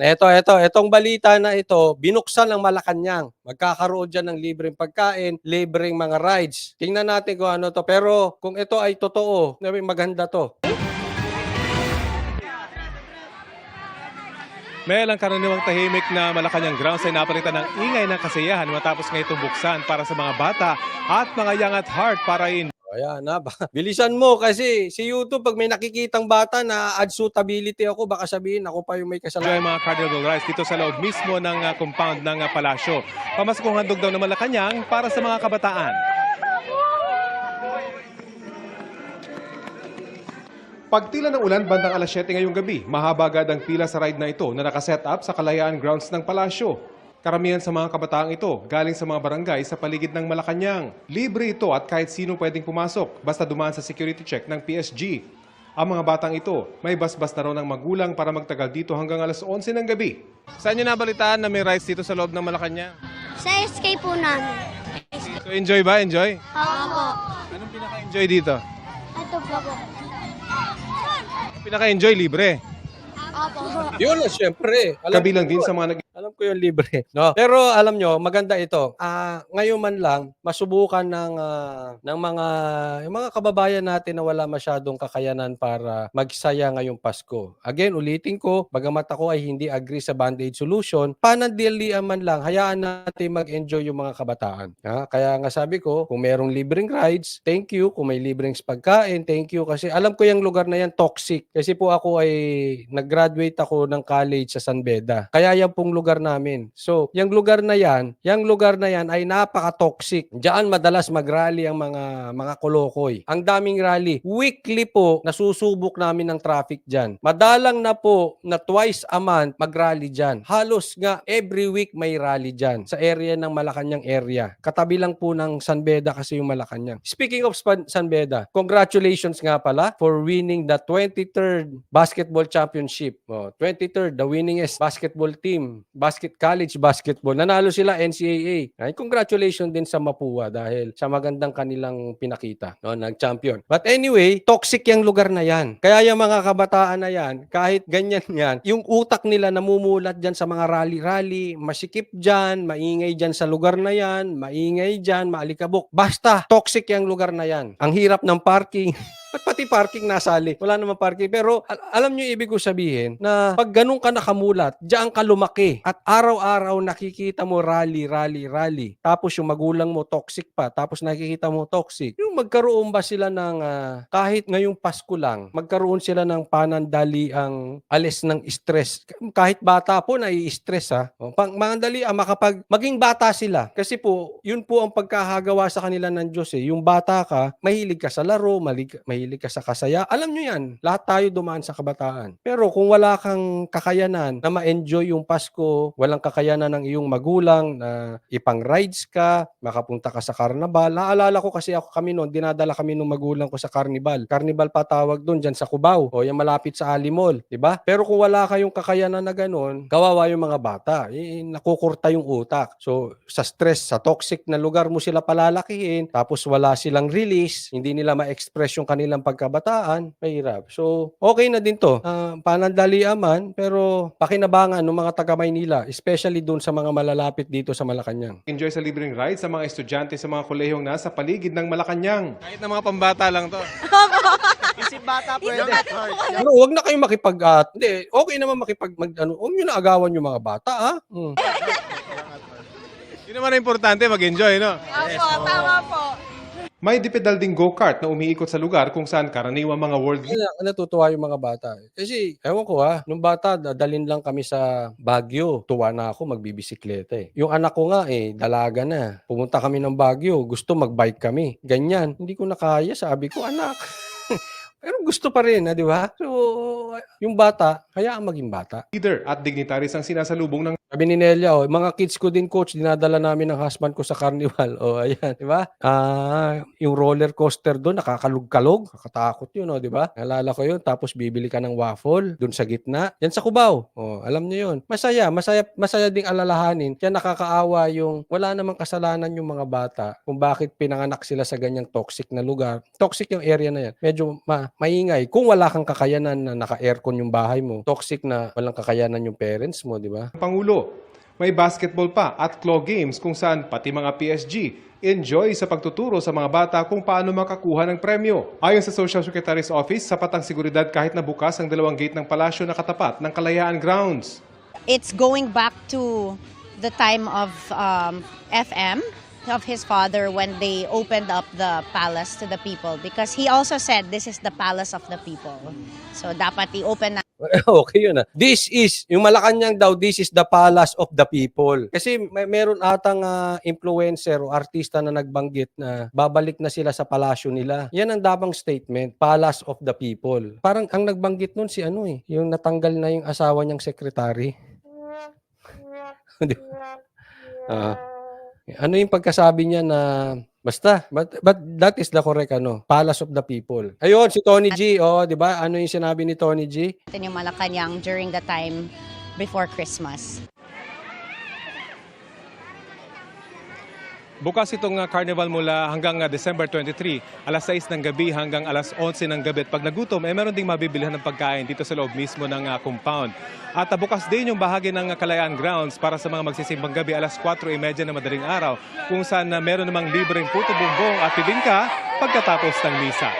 Etong balita na ito, binuksan ng Malacanang. Magkakaroon dyan ng libreng pagkain, libreng mga rides. Tingnan natin kung ano to. Pero kung ito ay totoo, maganda to. Mel, ang karaniwang tahimik na Malacanang grounds ay napalitan ng ingay ng kasiyahan matapos nga itong buksan para sa mga bata at mga young at heart para Ayan na, bilisan mo kasi si YouTube pag may nakikitang bata na add suitability ako, baka sabihin ako pa yung may enjoy kasalanan. mga carnival rides dito sa loob mismo ng compound ng palasyo. Pamaskong handog daw ng Malacanang para sa mga kabataan. Pagtila ng ulan bandang alas 7 ngayong gabi, mahaba agad ang pila sa ride na ito na nakaset up sa Kalayaan grounds ng palasyo. Karamihan sa mga kabataang ito galing sa mga barangay sa paligid ng Malacanang. Libre ito at kahit sino pwedeng pumasok basta dumaan sa security check ng PSG. Ang mga batang ito may basbas na raw ng magulang para magtagal dito hanggang alas 11 ng gabi. Saan nyo nabalitaan na may rides dito sa loob ng Malacanang? Sa SK po namin. So enjoy ba? Enjoy? Opo. Anong pinaka-enjoy dito? Ito po. Pinaka-enjoy libre. Opo. Yun na, syempre. Kabilang din sa mga Alam ko yung libre. No? Pero alam nyo, maganda ito. Ngayon man lang, masubukan ng mga kababayan natin na wala masyadong kakayanan para magsaya ngayong Pasko. Again, ulitin ko, bagamat ako ay hindi agree sa Band-Aid solution, panandalian man lang, hayaan natin mag-enjoy yung mga kabataan. Kaya nga sabi ko, kung merong libreng rides, thank you. Kung may libreng pagkain, thank you. Kasi alam ko yung lugar na yan, toxic. Kasi po ako ay nag-graduate ako ng college sa San Beda. Kaya yan pong lugar namin. So, yung lugar na yan ay napaka-toxic. Diyan madalas mag-rally ang mga kolokoy. Ang daming rally. Weekly po, nasusubok namin ng traffic diyan. Madalang na po na twice a month mag-rally diyan. Halos nga every week may rally diyan sa area ng Malacanang area. Katabi lang po ng San Beda kasi yung Malacanang. Speaking of San Beda, congratulations nga pala for winning the 23rd basketball championship. 23rd, the winningest basketball team. College basketball. Nanalo sila NCAA. Ay, congratulations din sa Mapua dahil sa magandang kanilang pinakita. Nag-champion. But anyway, toxic yung lugar na yan. Kaya yung mga kabataan na yan, kahit ganyan yan, yung utak nila namumulat dyan sa mga rally-rally, masikip dyan, maingay dyan sa lugar na yan, maingay dyan, maalikabok. Basta, toxic yung lugar na yan. Ang hirap ng parking. At pati parking nasali. Wala naman parking. Pero alam nyo ibig ko sabihin na pag ganun ka nakamulat, diyan ka lumaki. At araw-araw nakikita mo rally. Tapos yung magulang mo toxic pa. Tapos nakikita mo toxic. Yung magkaroon ba sila ng kahit ngayong Pasko lang, magkaroon sila ng panandali ang alis ng stress. Kahit bata po nai-stress Panandali maging bata sila. Kasi po, yun po ang pagkahagawa sa kanila ng Diyos Yung bata ka, mahilig ka sa laro, mahilig ka sa kasaya. Alam nyo yan, lahat tayo dumaan sa kabataan. Pero kung wala kang kakayanan na ma-enjoy yung Pasko, walang kakayanan ng iyong magulang na ipang-rides ka, makapunta ka sa karnabal. Naalala ko kasi kami noon, dinadala kami ng magulang ko sa karnibal. Karnibal pa tawag doon, dyan sa Cubao. O yung malapit sa Alimol. Diba? Pero kung wala kayong kakayanan na ganun, kawawa yung mga bata. Nakukurta yung utak. So, sa stress, sa toxic na lugar mo sila palalakihin, tapos wala silang release, hindi nila ma-express yung kanilang pagkabataan, mahirap. So, okay na din to. Panandalian man, pero pakinabangan ng mga taga Maynila, especially doon sa mga malalapit dito sa Malacanang. enjoy sa libreng ride sa mga estudyante sa mga kolehiyong nasa paligid ng Malacanang. Kahit na mga pambata lang to. Isip bata pwede. Pero huwag na kayong hindi, okay naman huwag nyo na agawan yung mga bata, Yun naman ang importante, mag-enjoy, no? Opo, tama po. May dipedal ding go-kart na umiikot sa lugar kung saan karaniwang mga world Natutuwa yung mga bata. Kasi, ewan ko nung bata, dadalhin lang kami sa Baguio. Tuwa na ako, magbibisikleta Yung anak ko nga dalaga na. Pumunta kami ng Baguio, gusto magbike kami. Ganyan. Hindi ko na kaya, sabi ko, anak. Pero gusto pa rin, di ba? So, yung bata, hayaan maging bata. leader at dignitaries ang sinasalubong ng Sabi ni Nelia, mga kids ko din coach, dinadala namin ng husband ko sa carnival. Ayan, di ba? Yung roller coaster doon, nakakalog-kalog. Nakakatakot yun, di ba? Naalala ko yun. Tapos bibili ka ng waffle doon sa gitna. Yan sa Cubao. Alam niyo yun. Masaya ding alalahanin. Kaya nakakaawa yung wala namang kasalanan yung mga bata kung bakit pinanganak sila sa ganyang toxic na lugar. Toxic yung area na yan. Medyo maingay. Kung wala kang kakayanan na naka-aircon yung bahay mo, toxic na walang kakayanan yung parents mo, di ba? Pangulo, may basketball pa at claw games kung saan pati mga PSG enjoy sa pagtuturo sa mga bata kung paano makakuha ng premyo. Ayon sa Social Secretary's Office, sapat ang seguridad kahit na bukas ang 2 gate ng palasyo na katapat ng Kalayaan Grounds. It's going back to the time of FM, of his father, when they opened up the palace to the people, because he also said this is the palace of the people. So dapat i-open na. Okay yun. This is, yung Malacanang daw, this is the palace of the people. Kasi meron atang influencer o artista na nagbanggit na babalik na sila sa palasyo nila. Yan ang damang statement, palace of the people. Parang ang nagbanggit nun si yung natanggal na yung asawa niyang secretary. Ano yung pagkasabi niya na basta, but that is the correct palace of the people. Ayun, si Tony G, di ba? Ano yung sinabi ni Tony G? Yung Malacanang during the time before Christmas. Bukas itong carnival mula hanggang December 23, alas 6 ng gabi hanggang alas 11 ng gabi. At pag nagutom, meron ding mabibilihan ng pagkain dito sa loob mismo ng compound. At bukas din yung bahagi ng Kalayaan Grounds para sa mga magsisimbang gabi alas 4:30 na madaling araw, kung saan meron namang libreng puto bumbong at bibingka pagkatapos ng misa.